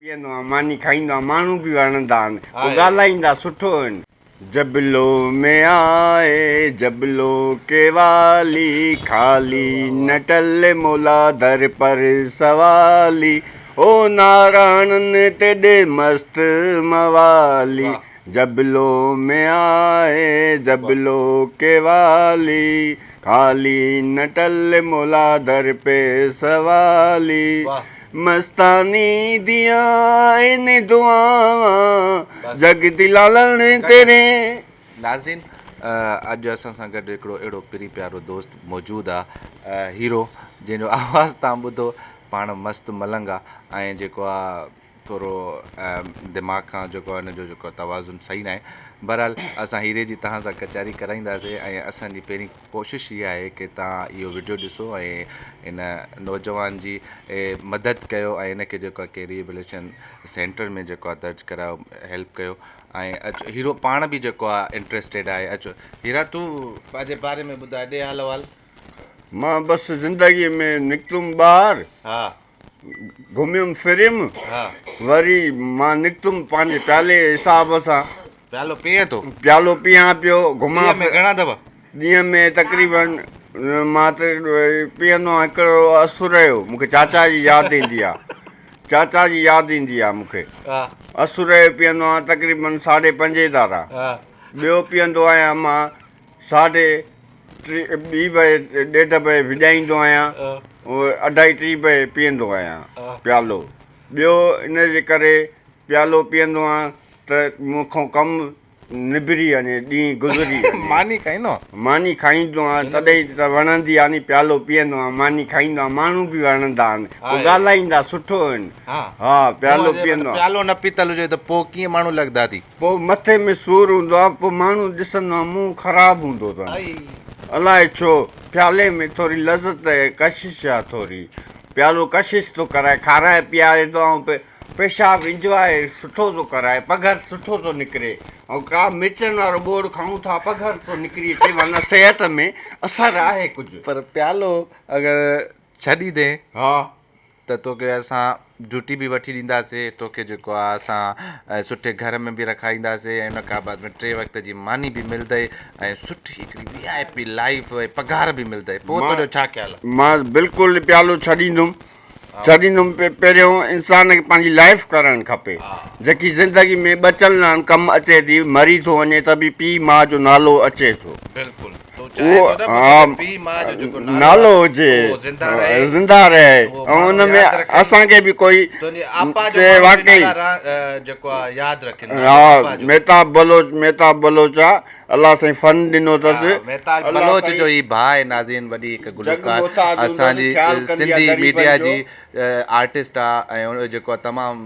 पीअंदो आहियां मानी खाईंदो आहियां माण्हू बि वणंदा आहिनि पोइ ॻाल्हाईंदा सुठो आहिनि जबलो में आए जबलो के वाली खाली न टल मोला दर पर सवाली ओ नारायणन तेॾे मस्त मवाली जबलो में आए जबलो के वाली खाली न टल मोला दर पे सवाली मस्तानी दिया इन दुआ जगती लालण तेरे नाज़रीन अॼु असां सां गॾु हिकिड़ो अहिड़ो पिरी प्यारो दोस्त मौजूदु आहे हीरो जंहिंजो आवाज़ु तव्हां ॿुधो पाण मस्तु मलंग आहे ऐं जेको आहे थोरो दिमाग़ खां जेको आहे हिनजो जेको तवाज़ुन सही न आहे बहरहाल असां हीरे जी तव्हां सां कचहरी कराईंदासीं ऐं असांजी पहिरीं कोशिशि इहा आहे की तव्हां इहो वीडियो ॾिसो ऐं इन नौजवान जी मदद कयो ऐं हिनखे जेको आहे के रिहेबिलिटेशन सेंटर में जेको आहे दर्ज करायो हेल्प कयो ऐं अचो हीरो पाण बि जेको आहे इंट्रस्टेड आहे अचो हीरा तूं पंहिंजे बारे में ॿुधाए ॾे हाल अहिवाल मां बसि ज़िंदगीअ में निकितुमि ॿाहिरि हा घुमियुमि फिरियुमि हा वरी मां निकितुमि पंहिंजे प्याले हिसाब सां प्यालो पीए थो प्यालो पीआं पियो घुमां में घणा दफ़ा ॾींहं में तक़रीबन मां त पीअंदो आहियां हिकिड़ो असुर जो मूंखे चाचा जी यादि ईंदी आहे चाचा जी यादि ईंदी आहे मूंखे असुर जो पीअंदो आहियां तक़रीबन 5:30 तारा ॿियो पीअंदो आहियां मां 2:30 बजे 1:30 बजे विॼाईंदो आहियां 2:30 बजे पीअंदो आहियां प्यालो ॿियो इन जे करे प्यालो पीअंदो आहियां त मूंखां कमु निबिरी वञे ॾींहुं गुज़री मानी खाईंदो मानी खाईंदो आहियां तॾहिं त वणंदी आहे नी प्यालो पीअंदो आहियां मानी खाईंदो आहियां माण्हू बि वणंदा आहिनि पोइ ॻाल्हाईंदा सुठो आहिनि हा प्यालो पीअंदो आहियां प्यालो न पीतल हुजे त पोइ कीअं माण्हू लॻंदा थी पोइ मथे में सूरु हूंदो आहे पोइ माण्हू ॾिसंदो आहे मुंहुं ख़राबु हूंदो अथनि अलाए छो प्याले में थोरी लज़त आहे कशिश आहे थोरी प्यालो कशिश थो कराए खाराए पीआरे थो ऐं पेशाब इंजॉय सुठो थो कराए पघर सुठो थो निकिरे ऐं का मिर्चनि वारो ॿोड़ खाऊं था पघर थो निकिरी अचे माना सिहत में असरु आहे कुझु पर प्यालो अगरि छॾी दे हा त तोखे असां ड्यूटी बि वठी ॾींदासीं तोखे जेको आहे असां सुठे घर में बि रखाईंदासीं ऐं उन खां बाद में 3 वक़्त जी मानी बि मिलंदई ऐं सुठी हिकिड़ी VIP लाइफ ऐं पघार बि मिलंदई पोइ तुंहिंजो छा ख़्यालु आहे मां बिल्कुलु प्यालो छॾींदुमि पहिरियों इंसान खे पंहिंजी लाइफ करणु खपे जेकी ज़िंदगी में बचियल आहिनि कमु अचे थी मरी थो वञे त बि पीउ माउ जो नालो अचे थो नालो हुजे ज़िंदा रहे ऐं हुन में असांखे बि कोई चए वाकई हा मेहताब बलोच आहे अलाह साईं फन ॾिनो अथसि बलोच जो ई भाउ आहे नाज़रीन वॾी हिकु गुलकार असांजी सिंधी मीडिया जी आर्टिस्ट आहे ऐं उन जेको आहे तमामु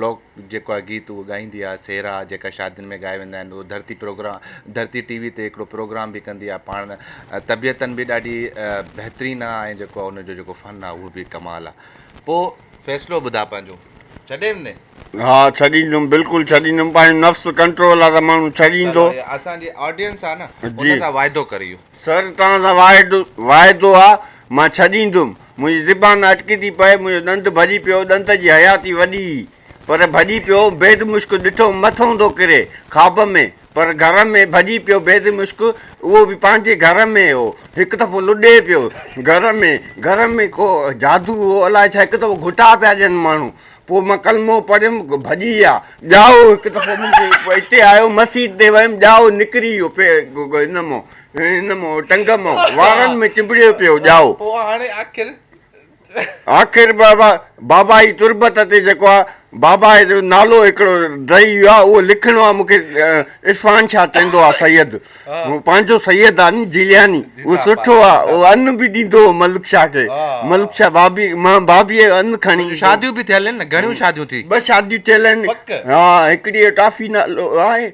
लोक जेको आहे गीत उहो ॻाईंदी आहे सेरा जेका शादियुनि में ॻाए वेंदा आहिनि उहो धरती TV ते हिकिड़ो प्रोग्राम बि कंदी आहे पाण तबियतनि बि ॾाढी बहितरीनु आहे ऐं जेको आहे उनजो जेको फ़न आहे उहो बि कमाल आहे पोइ फ़ैसिलो ॿुधा पंहिंजो छॾे ने हा छॾींदुमि बिल्कुलु छॾींदुमि पंहिंजो नफ़्स कंट्रोल आहे त माण्हू छॾींदो असांजी ऑडियंस आहे न उन सां वाइदो करियो सर तव्हां सां वाइदो आहे मां छॾींदुमि मुंहिंजी ज़बान अटकी थी पए मुंहिंजो ॾंदु भॼी पियो ॾंद जी हयाती वॾी पर भॼी पियो बेद मुश्क ॾिठो मथां थो किरे ख़्वाब में पर घर में भॼी पियो बेद मुश्क उहो बि पंहिंजे घर में हो हिकु दफ़ो लुॾे पियो घर में को जादू हो अलाए छा हिकु दफ़ो घुटा पिया ॾियनि माण्हू पोइ मां कलमो पढ़ियुमि भॼी विया ॼाओ हिकु दफ़ो मुंहिंजे हिते आयो मस्जिद ते वियुमि ॼाओ निकिरी वियो हिन मां टंग मां वारनि में चिंबड़ियो पियो ॼाओ आख़िर बाबा जी तुरबत ते जेको आहे बाबा जो नालो हिकिड़ो दही आहे उहो लिखिणो आहे मूंखे इरफान छा चवंदो आहे सैयद उहो पंहिंजो सैयद आहे नी जिलियानी उहो सुठो आहे उहो अन्न बि ॾींदो मलिक शाह खे मलिक शाह मां भाभीअ अन्न खणी शादियूं बि थियल आहिनि न घणियूं शादियूं थी 2 शादियूं थियल आहिनि हा हिकिड़ी टाफी नालो आहे